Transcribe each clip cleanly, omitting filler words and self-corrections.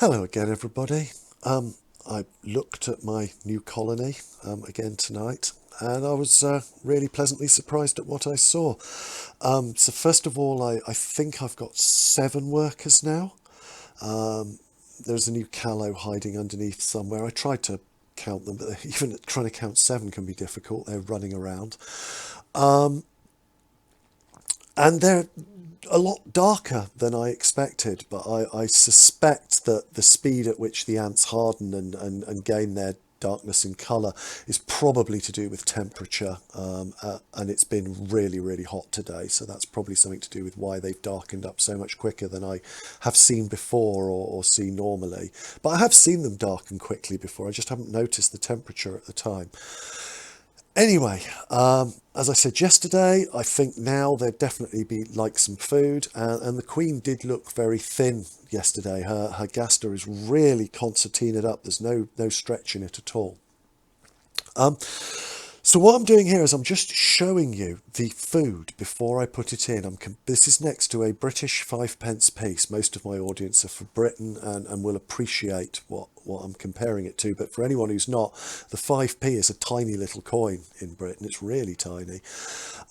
Hello again, everybody. I looked at my new colony again tonight, and I was really pleasantly surprised at what I saw. So first of all, I think I've got 7 workers now. There's a new callow hiding underneath somewhere. I tried to count them, but even trying to count 7 can be difficult. They're running around. And they're a lot darker than I expected, but I suspect that the speed at which the ants harden and gain their darkness in colour is probably to do with temperature, and it's been really, really hot today, so that's probably something to do with why they've darkened up so much quicker than I have seen before or see normally. But I have seen them darken quickly before, I just haven't noticed the temperature at the time. Anyway, as I said yesterday, I think now there'd definitely be like some food, and the Queen did look very thin yesterday. Her gaster is really concertinaed up. There's no stretch in it at all. Um, so what I'm doing here is I'm just showing you the food before I put it in. This is next to a British 5 pence piece. Most of my audience are for Britain and will appreciate what I'm comparing it to. But for anyone who's not, the 5p is a tiny little coin in Britain. It's really tiny.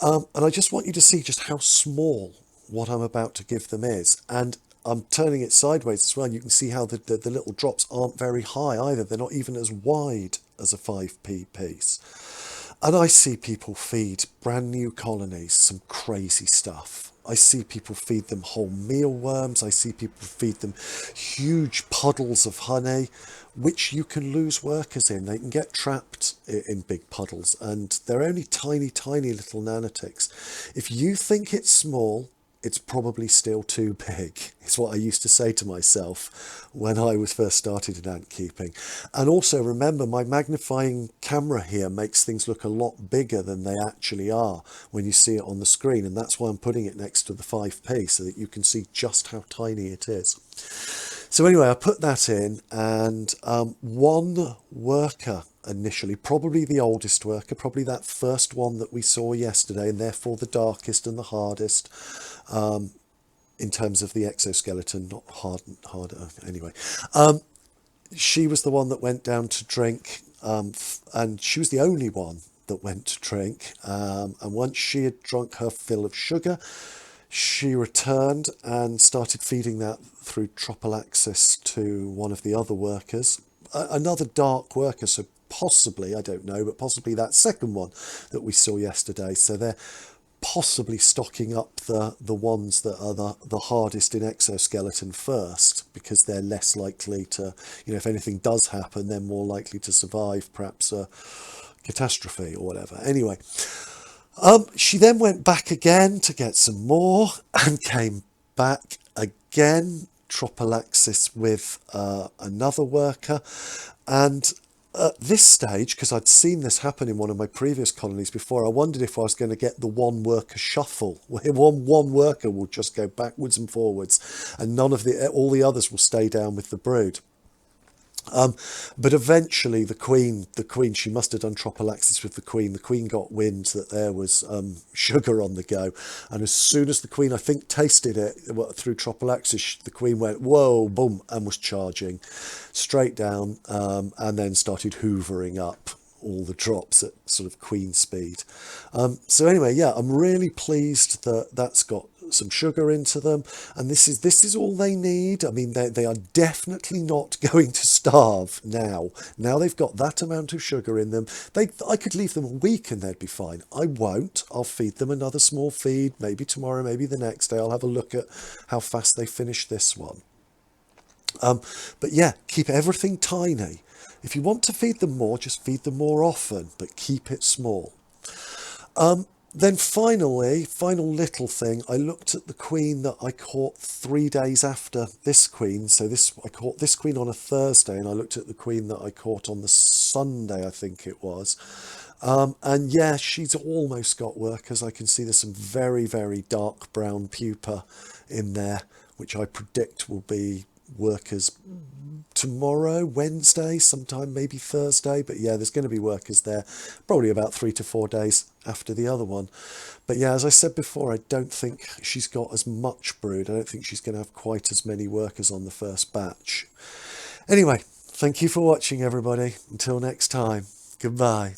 And I just want you to see just how small what I'm about to give them is. And I'm turning it sideways as well. You can see how the little drops aren't very high either. They're not even as wide as a 5p piece. And I see people feed brand new colonies some crazy stuff. I see people feed them whole mealworms. I see people feed them huge puddles of honey, which you can lose workers in. They can get trapped in big puddles, and they're only tiny, tiny little nanoticks. If you think it's small, it's probably still too big. It's what I used to say to myself when I was first started in ant keeping. And also remember, my magnifying camera here makes things look a lot bigger than they actually are when you see it on the screen. And that's why I'm putting it next to the 5p so that you can see just how tiny it is. So anyway, I put that in, and one worker initially, probably the oldest worker, probably that first one that we saw yesterday, and therefore the darkest and the hardest, in terms of the exoskeleton, not harder anyway. She was the one that went down to drink, and she was the only one that went to drink. And once she had drunk her fill of sugar, she returned and started feeding that through tropalaxis to one of the other workers, another dark worker, so possibly, I don't know, but possibly that second one that we saw yesterday. So they're possibly stocking up the ones that are the hardest in exoskeleton first, because they're less likely to, if anything does happen, they're more likely to survive perhaps a catastrophe or whatever. Anyway, she then went back again to get some more and came back again, tropalaxis with another worker. And at this stage, because I'd seen this happen in one of my previous colonies before, I wondered if I was going to get the one worker shuffle, where one worker will just go backwards and forwards, and all the others will stay down with the brood. But eventually the queen, she must have done tropalaxis with the queen. The queen got wind that there was sugar on the go. And as soon as the queen, I think, tasted it through tropalaxis, the queen went, whoa, boom, and was charging straight down, and then started hoovering up all the drops at sort of queen speed. So anyway, yeah, I'm really pleased that that's got some sugar into them, and this is all they need. I mean, they are definitely not going to starve now they've got that amount of sugar in them. I could leave them a week and they'd be fine. I won't. I'll feed them another small feed, maybe tomorrow, maybe the next day. I'll have a look at how fast they finish this one. But yeah, keep everything tiny. If you want to feed them more, just feed them more often, but keep it small. Then finally, final little thing, I looked at the queen that I caught 3 days after this queen. So I caught this queen on a Thursday, and I looked at the queen that I caught on the Sunday, I think it was. And yeah, she's almost got workers. I can see there's some very, very dark brown pupa in there, which I predict will be workers tomorrow, Wednesday, sometime maybe Thursday. But yeah, there's going to be workers there probably about 3 to 4 days after the other one. But yeah, as I said before, I don't think she's got as much brood. I don't think she's going to have quite as many workers on the first batch. Anyway, thank you for watching, everybody. Until next time, goodbye.